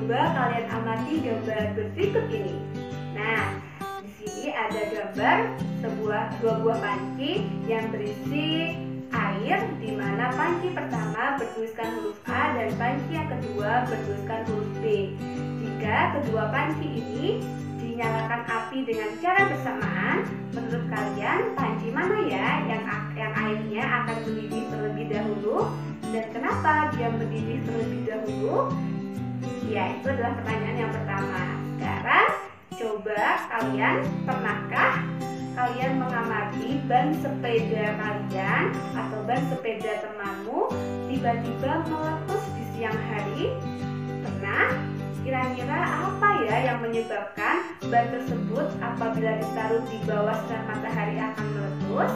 coba kalian amati gambar berikut ini. Nah, di sini ada gambar dua buah panci yang berisi air, di mana panci pertama bertuliskan huruf A dan panci yang kedua bertuliskan huruf B. Jika kedua panci ini dinyalakan api dengan cara bersamaan, menurut kalian panci mana ya yang airnya akan mendidih terlebih dahulu, dan kenapa dia mendidih terlebih dahulu? Ya, itu adalah pertanyaan yang pertama. Sekarang coba pernahkah kalian mengamati ban sepeda kalian atau ban sepeda temanmu tiba-tiba meletus di siang hari? Pernah? Kira-kira apa ya yang menyebabkan ban tersebut apabila ditaruh di bawah sinar matahari akan meletus?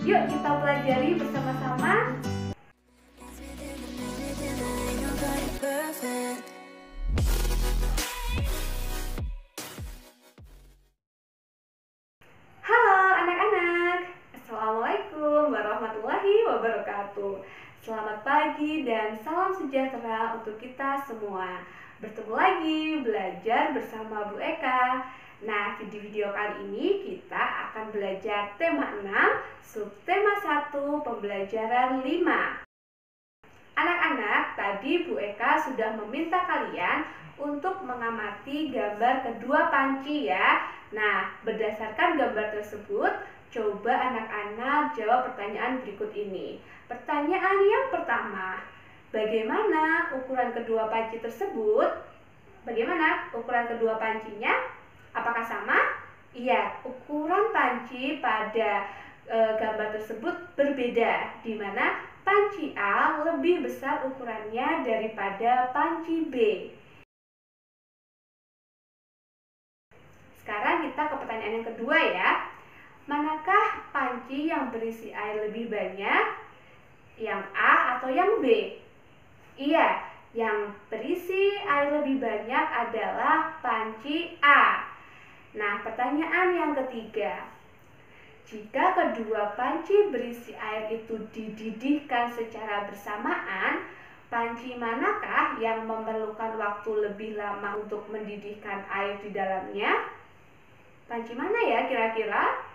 Yuk kita pelajari bersama-sama. Halo anak-anak, Assalamualaikum warahmatullahi wabarakatuh. Selamat pagi dan salam sejahtera untuk kita semua. Bertemu lagi belajar bersama Bu Eka. Nah, di video kali ini kita akan belajar tema 6, subtema 1, pembelajaran 5. Anak-anak, tadi Bu Eka sudah meminta kalian untuk mengamati gambar kedua panci ya. Nah, berdasarkan gambar tersebut, coba anak-anak jawab pertanyaan berikut ini. Pertanyaan yang pertama, bagaimana ukuran kedua panci tersebut? Bagaimana ukuran kedua pancinya? Apakah sama? Iya, ukuran panci pada gambar tersebut berbeda, di mana panci A lebih besar ukurannya daripada panci B. Sekarang kita ke pertanyaan yang kedua ya. Manakah panci yang berisi air lebih banyak? Yang A atau yang B? Iya, yang berisi air lebih banyak adalah panci A. Nah, pertanyaan yang ketiga. Jika kedua panci berisi air itu dididihkan secara bersamaan, panci manakah yang memerlukan waktu lebih lama untuk mendidihkan air di dalamnya? Panci mana ya kira-kira?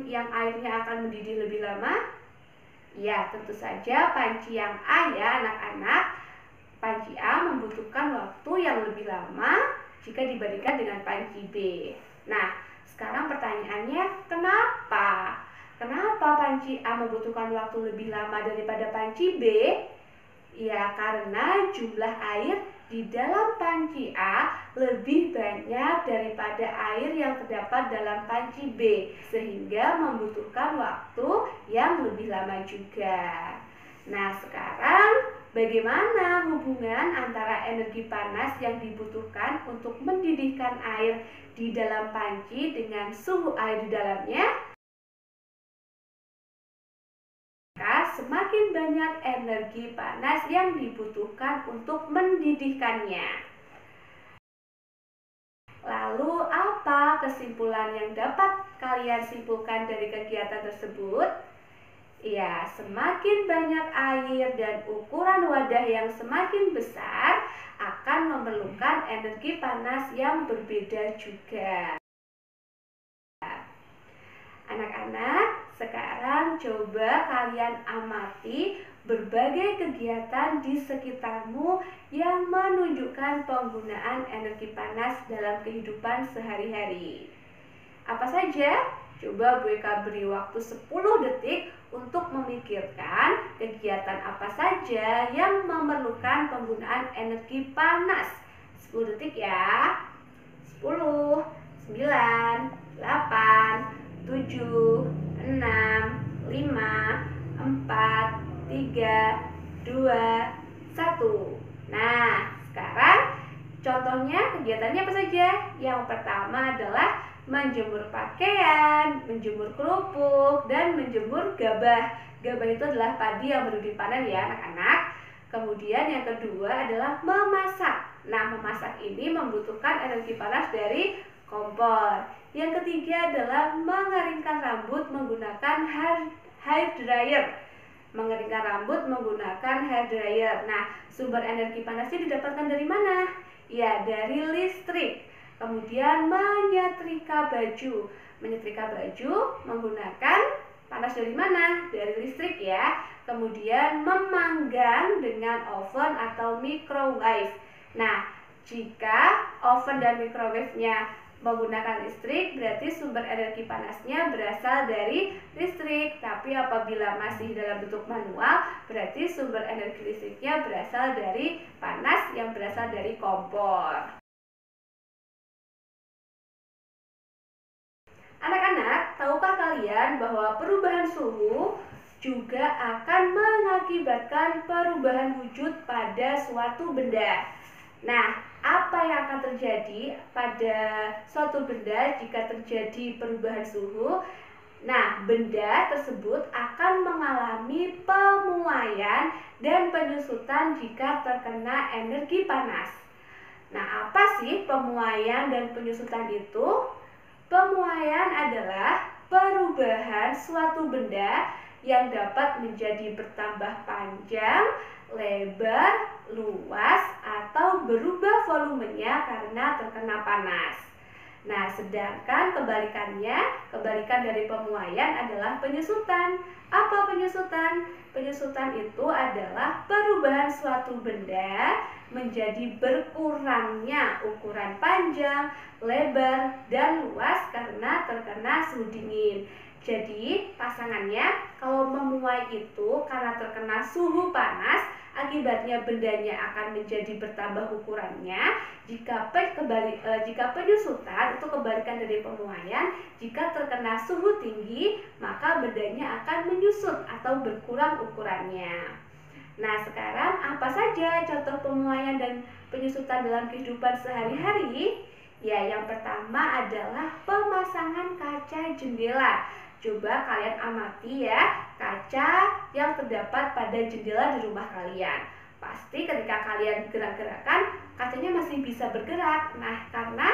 Yang airnya akan mendidih lebih lama? Ya, tentu saja panci yang A ya anak-anak. Panci A membutuhkan waktu yang lebih lama jika dibandingkan dengan panci B. Nah, sekarang pertanyaannya, kenapa? Kenapa panci A membutuhkan waktu lebih lama daripada panci B? Ya, karena jumlah air di dalam panci A lebih banyak daripada air yang terdapat dalam panci B, sehingga membutuhkan waktu yang lebih lama juga. Nah, sekarang bagaimana hubungan antara energi panas yang dibutuhkan untuk mendidihkan air di dalam panci dengan suhu air di dalamnya? Semakin banyak energi panas yang dibutuhkan untuk mendidihkannya. Lalu apa kesimpulan yang dapat kalian simpulkan dari kegiatan tersebut? Ya, semakin banyak air dan ukuran wadah yang semakin besar akan memerlukan energi panas yang berbeda juga. Anak-anak, sekarang coba kalian amati berbagai kegiatan di sekitarmu yang menunjukkan penggunaan energi panas dalam kehidupan sehari-hari. Apa saja? Coba Bu Eka beri waktu 10 detik untuk memikirkan kegiatan apa saja yang memerlukan penggunaan energi panas. 10 detik ya. 10, 9, 8, 7, 6, 5, 4, 3, 2, 1. Nah, sekarang contohnya kegiatannya apa saja? Yang pertama adalah menjemur pakaian, menjemur kerupuk, dan menjemur gabah. Gabah itu adalah padi yang baru dipanen ya anak-anak. Kemudian yang kedua adalah memasak. Nah, memasak ini membutuhkan energi panas dari kompor. Yang ketiga adalah mengeringkan rambut menggunakan hair dryer. Mengeringkan rambut menggunakan hair dryer. Nah, sumber energi panasnya didapatkan dari mana? Ya, dari listrik. Kemudian menyetrika baju. Menyetrika baju menggunakan panas dari mana? Dari listrik ya. Kemudian memanggang dengan oven atau microwave. Nah, jika oven dan microwave-nya menggunakan listrik, berarti sumber energi panasnya berasal dari listrik. Tapi apabila masih dalam bentuk manual, berarti sumber energi listriknya berasal dari panas yang berasal dari kompor. Anak-anak, tahukah kalian bahwa perubahan suhu juga akan mengakibatkan perubahan wujud pada suatu benda? Nah, apa yang akan terjadi pada suatu benda jika terjadi perubahan suhu? Nah, benda tersebut akan mengalami pemuaian dan penyusutan jika terkena energi panas. Nah, apa sih pemuaian dan penyusutan itu? Pemuaian adalah perubahan suatu benda yang dapat menjadi bertambah panjang, lebar, luas, atau berubah volumenya karena terkena panas. Nah, sedangkan kebalikan dari pemuaian adalah penyusutan. Apa penyusutan? Penyusutan itu adalah perubahan suatu benda menjadi berkurangnya ukuran panjang, lebar, dan luas karena terkena suhu dingin. Jadi, pasangannya kalau memuai itu karena terkena suhu panas, akibatnya bendanya akan menjadi bertambah ukurannya. Jika penyusutan itu kebalikan dari pemuaian, jika terkena suhu tinggi, maka bendanya akan menyusut atau berkurang ukurannya. Nah, sekarang apa saja contoh pemuaian dan penyusutan dalam kehidupan sehari-hari? Ya, yang pertama adalah pemasangan kaca jendela. Coba kalian amati ya, kaca yang terdapat pada jendela di rumah kalian. Pasti ketika kalian gerak-gerakan, kacanya masih bisa bergerak. Nah, karena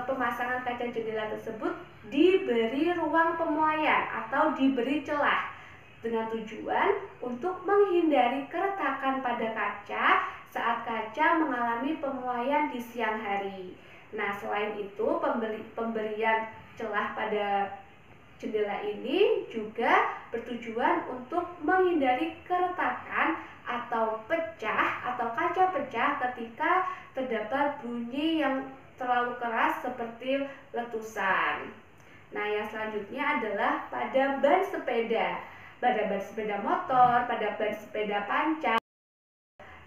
pemasangan kaca jendela tersebut diberi ruang pemuaian atau diberi celah dengan tujuan untuk menghindari keretakan pada kaca saat kaca mengalami pemuaian di siang hari. Nah, selain itu pemberian celah pada jendela ini juga bertujuan untuk menghindari keretakan atau kaca pecah ketika terdapat bunyi yang terlalu keras seperti letusan. Nah, yang selanjutnya adalah pada ban sepeda. Pada ban sepeda motor, pada ban sepeda pancal.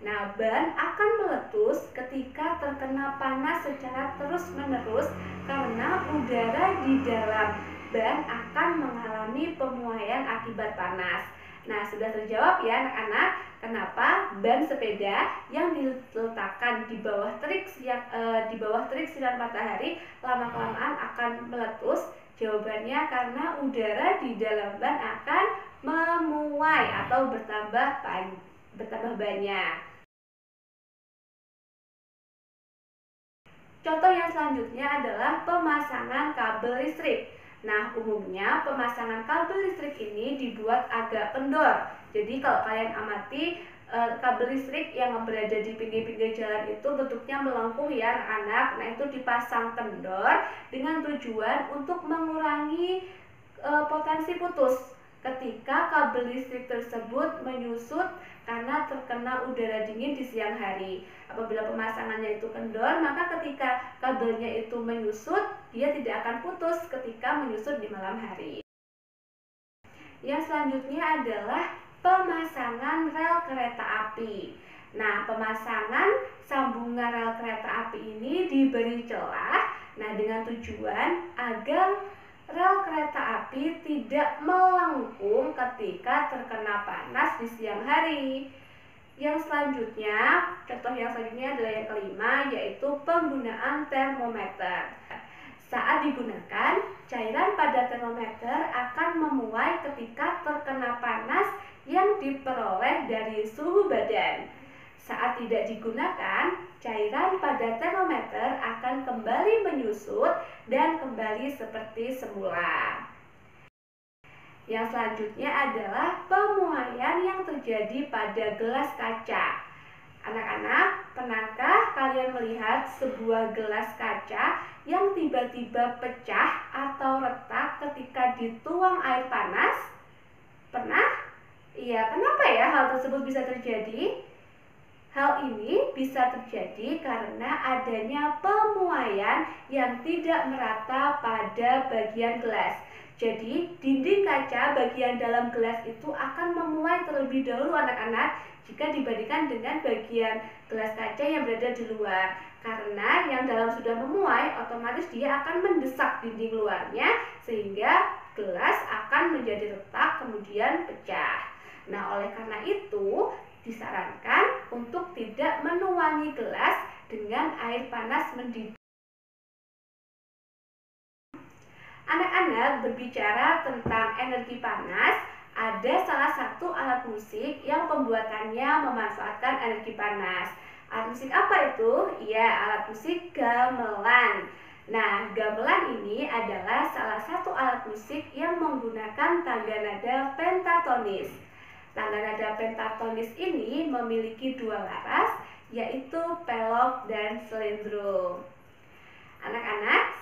Nah, ban akan meletus ketika terkena panas secara terus-menerus karena udara di dalam ban akan mengalami pemuaian akibat panas. Nah, sudah terjawab ya anak-anak, kenapa ban sepeda yang diletakkan di bawah terik sinar matahari lama-kelamaan akan meletus? Jawabannya karena udara di dalam ban akan memuai atau bertambah banyak. Contoh yang selanjutnya adalah pemasangan kabel listrik. Nah, umumnya pemasangan kabel listrik ini dibuat agak kendor. Jadi kalau kalian amati kabel listrik yang berada di pinggir-pinggir jalan itu bentuknya melengkung ya anak-anak. Nah, itu dipasang kendor dengan tujuan untuk mengurangi potensi putus ketika kabel listrik tersebut menyusut karena terkena udara dingin di siang hari. Apabila pemasangannya itu kendor, maka ketika kabelnya itu menyusut, dia tidak akan putus ketika menyusut di malam hari. Yang selanjutnya adalah pemasangan rel kereta api. Nah, pemasangan sambungan rel kereta api ini diberi celah, dengan tujuan agar rel kereta api tidak melengkung ketika terkena panas di siang hari. Yang selanjutnya, contoh yang selanjutnya adalah yang kelima, yaitu penggunaan termometer. Saat digunakan, cairan pada termometer akan memuai ketika terkena panas yang diperoleh dari suhu badan. Saat tidak digunakan, cairan pada termometer akan kembali menyusut dan kembali seperti semula. Yang selanjutnya adalah pemuaian yang terjadi pada gelas kaca. Anak-anak, Pernahkah kalian melihat sebuah gelas kaca yang tiba-tiba pecah atau retak ketika dituang air panas? Pernah? Iya, kenapa ya hal tersebut bisa terjadi? Hal ini bisa terjadi karena adanya pemuaian yang tidak merata pada bagian gelas. Jadi, dinding kaca bagian dalam gelas itu akan memuai terlebih dahulu anak-anak jika dibandingkan dengan bagian gelas kaca yang berada di luar. Karena yang dalam sudah memuai, otomatis dia akan mendesak dinding luarnya sehingga gelas akan menjadi retak kemudian pecah. Nah, oleh karena itu disarankan untuk tidak menuangi gelas dengan air panas mendidih. Anak-anak berbicara tentang energi panas, ada salah satu alat musik yang pembuatannya memanfaatkan energi panas. Alat musik apa itu? Ya, alat musik gamelan. Nah, gamelan ini adalah salah satu alat musik yang menggunakan tangga nada pentatonis. Tangga nada pentatonis ini memiliki dua laras, yaitu pelok dan slendro. Anak-anak,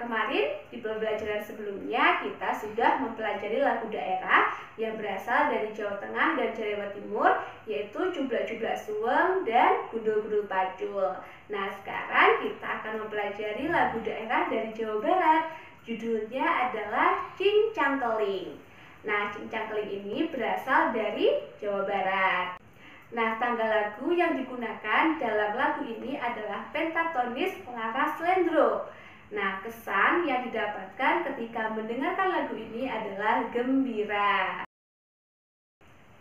kemarin di pembelajaran sebelumnya kita sudah mempelajari lagu daerah yang berasal dari Jawa Tengah dan Jawa Timur, yaitu Jublak-Jublak Suweng dan Gundul-Gundul Pacul. Nah, sekarang kita akan mempelajari lagu daerah dari Jawa Barat. Judulnya adalah Cincang Keling. Nah, Cincang Keling ini berasal dari Jawa Barat. Nah, tangga lagu yang digunakan dalam lagu ini adalah pentatonis laras slendro. Nah, kesan yang didapatkan ketika mendengarkan lagu ini adalah gembira.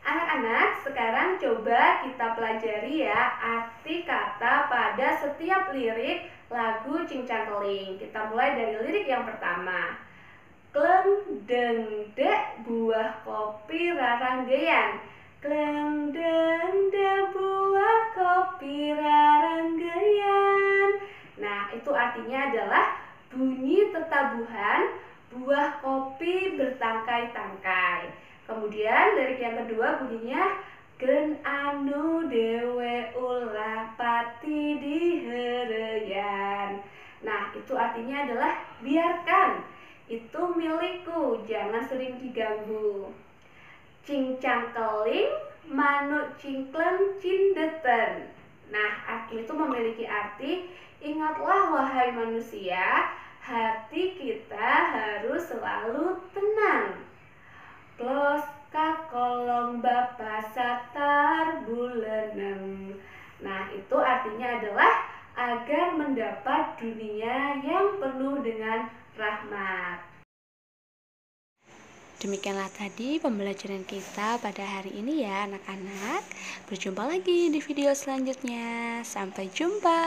Anak-anak, sekarang coba kita pelajari ya arti kata pada setiap lirik lagu Cincang Keling. Kita mulai dari lirik yang pertama. Kleng deng dek buah kopi raranggeyan. Kleng deng dek buah kopi raranggeyan. Nah, itu artinya adalah bunyi tetabuhan buah kopi bertangkai-tangkai. Kemudian lirik yang kedua bunyinya gen anu dewe ulah pati dihereyan. Nah, itu artinya adalah biarkan, itu milikku, jangan sering diganggu. Cincang keling manuk cingkleng cindeten. Nah, arti itu memiliki arti ingatlah wahai manusia, hati kita harus selalu tenang. Plos kakolong bapa satar bulenem. Nah, itu artinya adalah agar mendapat dunia yang penuh dengan rahmat. Demikianlah tadi pembelajaran kita pada hari ini ya anak-anak. Berjumpa lagi di video selanjutnya. Sampai jumpa.